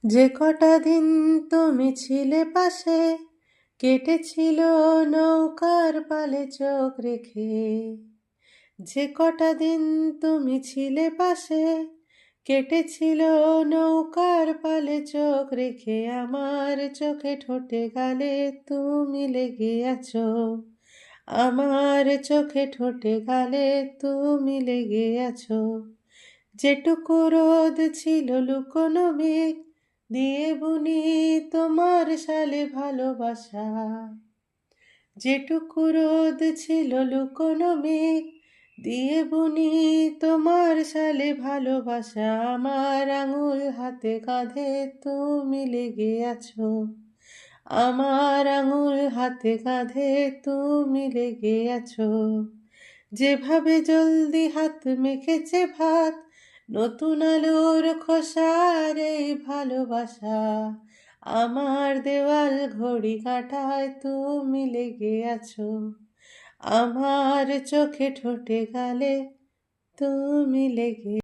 যে কটা দিন তুমি ছিলে পাশে, কেটেছিল নৌকার পালে চোখ রেখে। যে কটা দিন তুমি ছিলে পাশে, কেটেছিল নৌকার পালে চোখ রেখে। আমার চোখে ঠোঁটে গালে তুমি লেগে আছো, আমার চোখে ঠোঁটে গালে তুমি লেগে আছো। যেটুকু রোদ ছিল লুকোনো মেঘ দিয়ে বুনি তোমার সালে ভালোবাসা। যেটুকু রোদ ছিল লুকোনো মেঘ দিয়ে বুনি তোমার সালে ভালোবাসা। আমার আঙুল হাতে কাঁধে তুমি লেগে আছো, আমার আঙুল হাতে কাঁধে তুমি লেগে আছো। যেভাবে জলদি হাত মেখেছে ভাত, নতুন আলোর খোসার এই ভালোবাসা। আমার দেওয়াল ঘড়ি কাঁটায় তুমি লেগে আছো, আমার চোখে ঠোঁটে গালে তুমি লেগে